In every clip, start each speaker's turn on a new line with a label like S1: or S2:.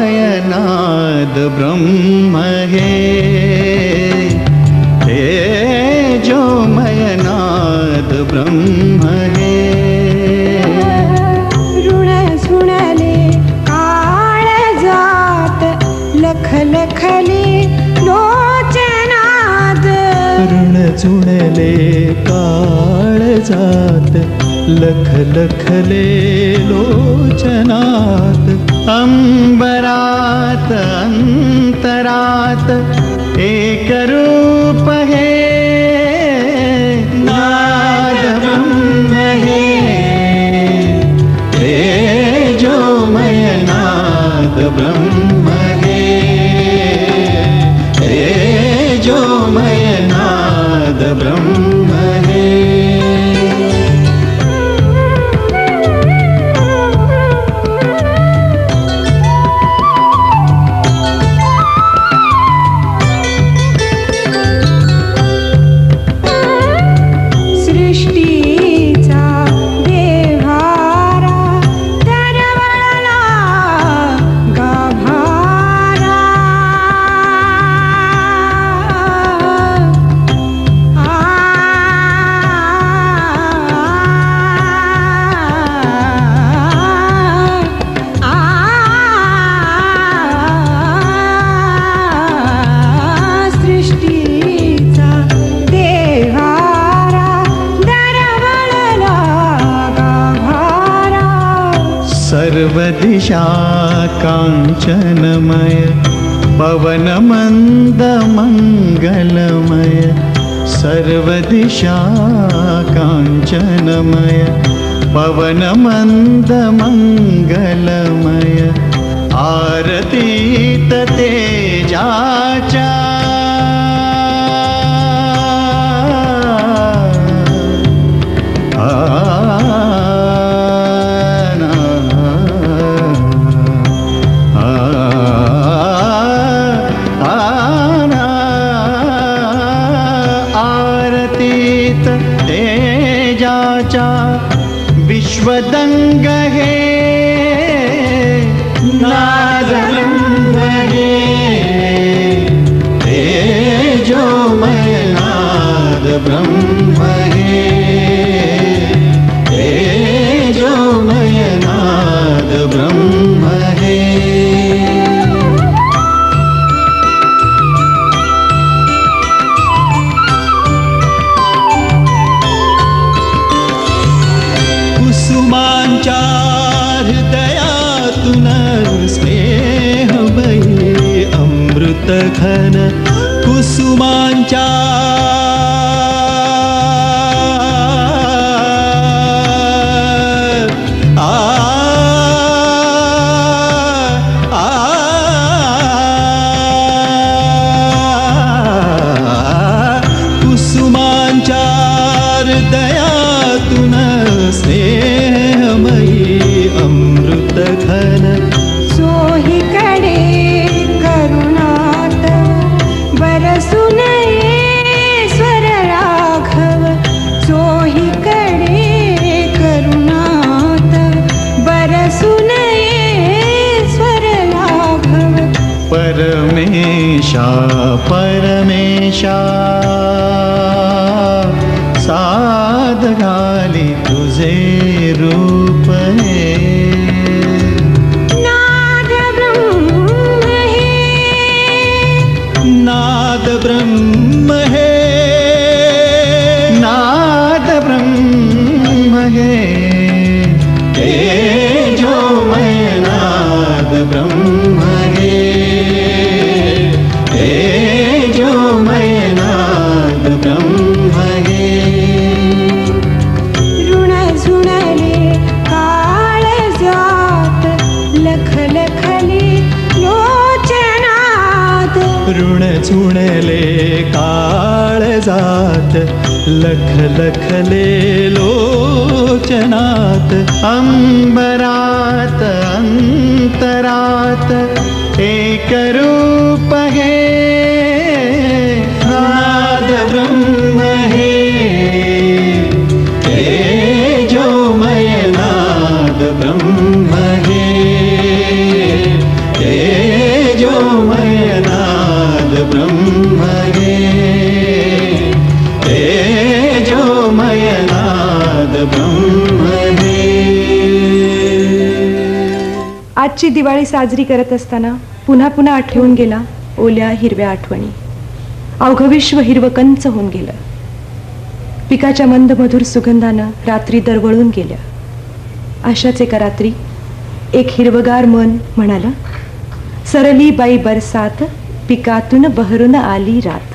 S1: तेजोमयनाद ब्रह्म हे तेजोमयनाद ब्रह्म हे
S2: ऋण सुणले काळ जात लख लखले लोचनाद
S1: ऋण सुणले काळ जात लख लखले लोचनात अंबरात अंतरात एक रूप हे नाद ब्रह्म हे तेजोमय नाद ब्रह्म हे तेजोमय नाद ब्रह्म हे सर्वदिशा कांचनमय पवनमंद मंगलमय सर्वदिशा कांचनमय पवनमंद मंगलमय आरतीत तेजाचा विश्वदंग हे नाद ब्रह्म हे तेजोमय नाद ब्रह्म हे तेजोमय नाद ब्रह्म हे कुसुमांच्या हृदयातून स्नेहमयी अमृत घन कुसुमांच्या कुसुमांच्या हृदयातून स्नेहमयी अमृत घन
S2: सोहीकडे करुणात बरसून ईश्वर राघव सोहीकडे करुणात बरसून ईश्वर राघव
S1: परमेशा परमेशा साद घाली तुझे रूप हे
S2: नाद ब्रह्म हे
S1: नाद ब्रह्म ब्रह्म है, नाद ब्रह्म है, तेजोमय नाद ब्रह्म है, तेजोमय नाद ब्रह्म है।
S2: ऋण झुणले काळजात, लख लखले लोचनात,
S1: ऋण चुणले काळजात, लख लखले लोचनात, अंबरात अंतरात एक रूप है, नाद ब्रह्म है, तेजोमय नाद ब्रह्म है, तेजोमय नाद ब्रह्म है, तेजोमय नाद ब्रह्म है।
S3: आजची दिवाळी साजरी करत असताना पुन्हा पुन्हा आठवून गेला ओल्या हिरव्या आठवणी. अवघं विश्व हिरवं कंच होऊन गेलं. पिकाच्या मंद मधुर सुगंधानं रात्री दरवळून गेल्या. अशाच एका रात्री एक हिरवगार मन म्हणाला, सरली बाई बरसात, पिकातून बहरून आली रात.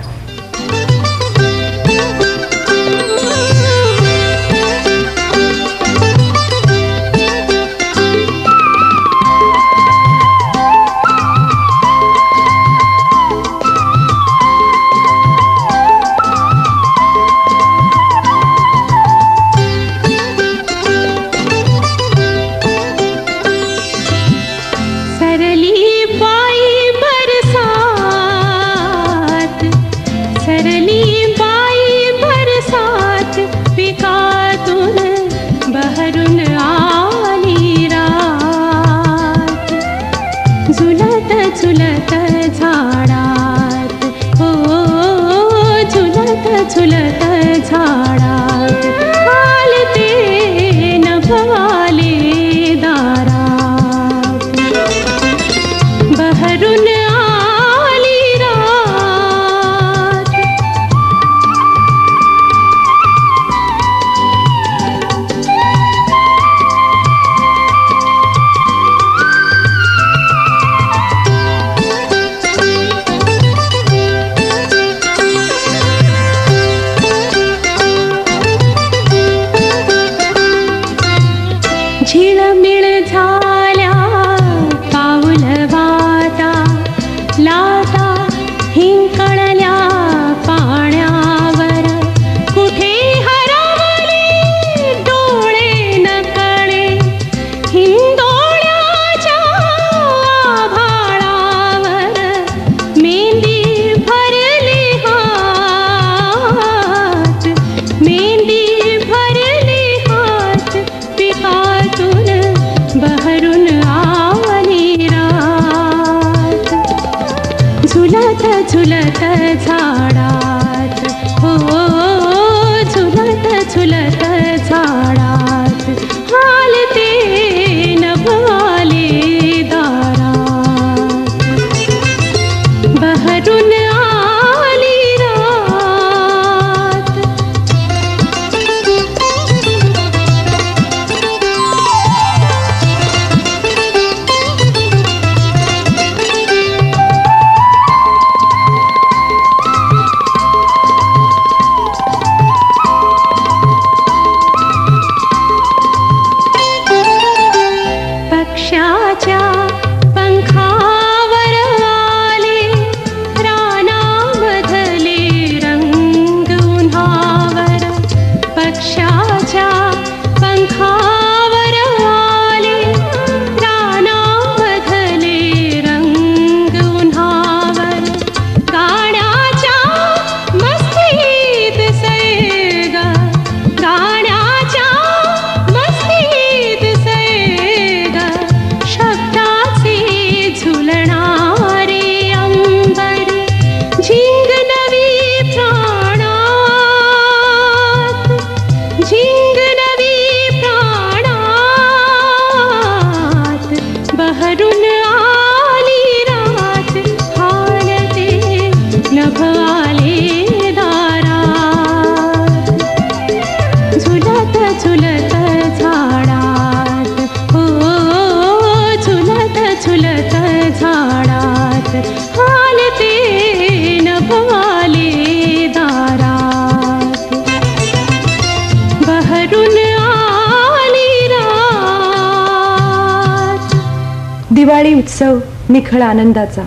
S3: दिवाळी उत्सव निखळ आनंदाचा,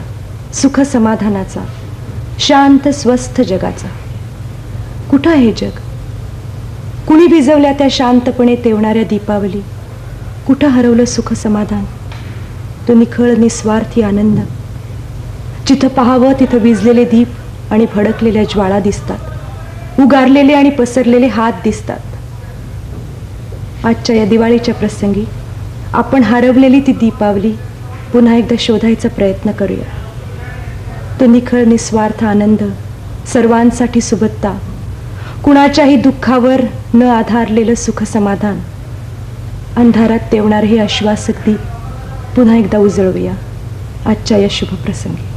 S3: सुख समाधानाचा, शांत स्वस्थ जगाचा. कुठं आहे जग? कुणी भिजवल्या त्या शांतपणे तेवणाऱ्या दीपावली? कुठं हरवलं सुख समाधान, तो निखळ निस्वार्थी आनंद? जिथं पाहावं तिथं विजलेले दीप आणि भडकलेल्या ज्वाळा दिसतात, उगारलेले आणि पसरलेले हात दिसतात. आजच्या या दिवाळीच्या प्रसंगी आपण हरवलेली ती दीपावली पुन्हा एकदा शोधायचा प्रयत्न करूया. तो निखळ निस्वार्थ आनंद, सर्वांसाठी सुबत्ता, कुणाच्याही दुःखावर न आधारलेलं सुख समाधान, अंधारात तेवणारे हे आश्वासक दीप पुन्हा एकदा उजळवूया आजच्या या शुभ प्रसंगी.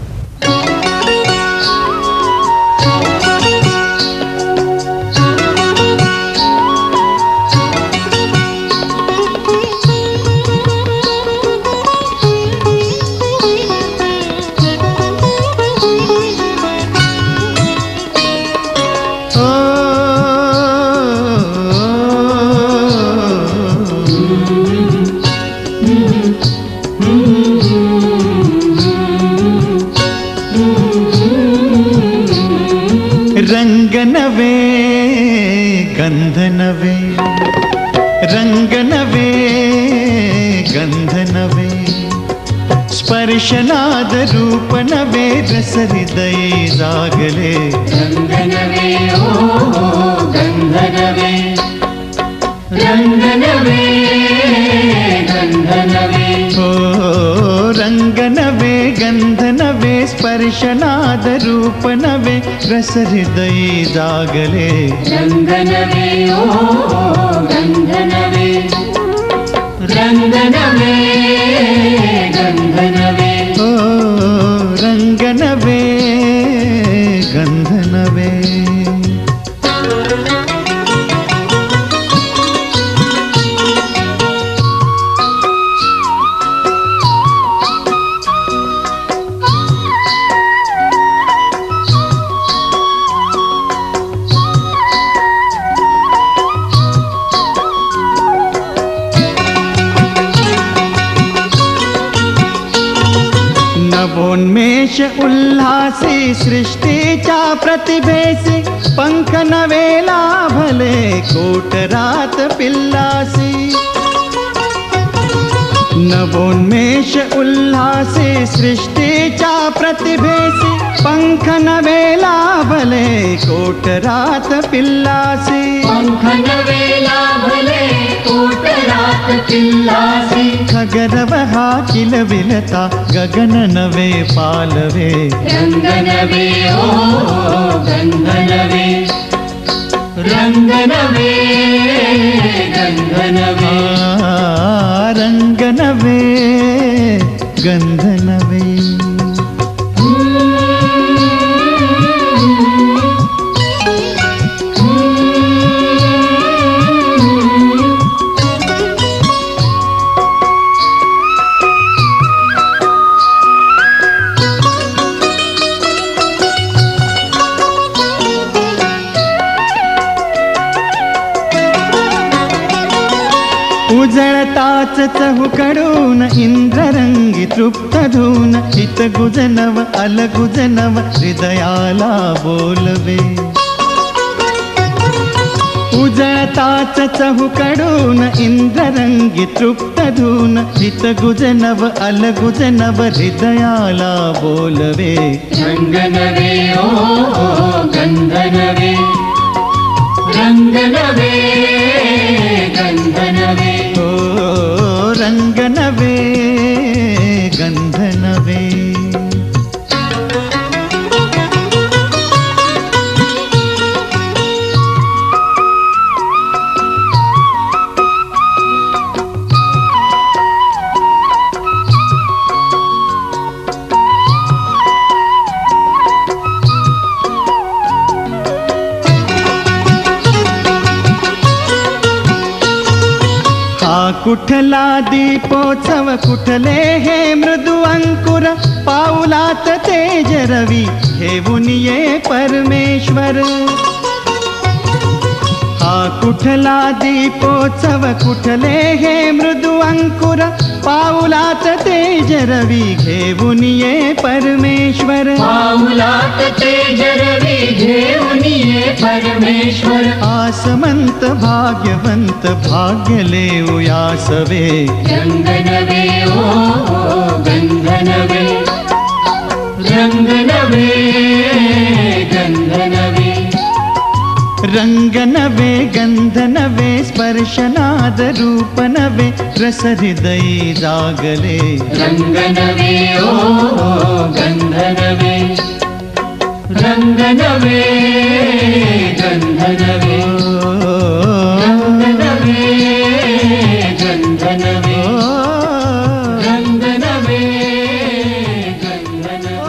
S1: रंग नवे गंध नवे, रंग नवे गंध नवे, स्पर्शनाद रूप नवे, रस हृदय जागले.
S4: रंग नवे ओ गंध नवे, रंग नवे गंध नवे,
S1: ओ रंग नवे गंध नवे, स्पर्शनाद रूप नवे, रस हृदय जागले.
S4: रंग नवे ओ गंध नवे, रंग नवे गंध नवे,
S1: ओ रंग नवे गंध नवे. नवोन्मेष उल्हासी सृष्टीच्या प्रतिभेसी, पंख नवे लाभले कोटरात पिल्लासी. नवोन्मेष उल्हासी सृष्टीच्या प्रतिभेसी, पंख नवे लाभले कोटरात पिल्लासी.
S4: पंख नवे लाभले कोटरात पिल्लासी,
S1: खगरव हा किलविलता, गगन नवे पालवे.
S4: रंग नवे ओ गंध नवे, रंग नवे गंध नवे,
S1: रंग नवे गंध नवे. उजळताच चहूकडून इंद्ररंगी तृप्त धून, हित गुजनव अलगुजनव हृदयाला बोलवे. उजळताच चहूकडून इंद्ररंगी तृप्त धून, हित गुजनव अलगुजनव हृदयाला बोलवे.
S4: रंग नवे ओ गंध नवे, रंग नवे गंध नवे,
S1: ओ रंग नवे गंध नवे. कुठला दीपोत्सव कुठले हे मृदु अंकुर, पाऊलात तेज रवी घेऊन ये परमेश्वर. हा कुठला दीपोत्सव कुठले हे मृदु अंकुर, पाऊलात तेज रवी घेऊन ये परमेश्वर,
S4: पाऊलात तेज रवी घेऊन ये परमेश्वर,
S1: आसमंत भाग्यवंत भाग्य लेऊ यासवे,
S4: रंग नवे ओ गंध नवे, रंग नवे गंध नवे,
S1: रंग नवे गंध नवे स्पर्शनाद रूप नवे रस हृदयी जागले,
S4: रंग नवे ओ गंध नवे, रंग नवे गंध नवे, रंग नवे गंध नवे, रंग नवे गंध नवे.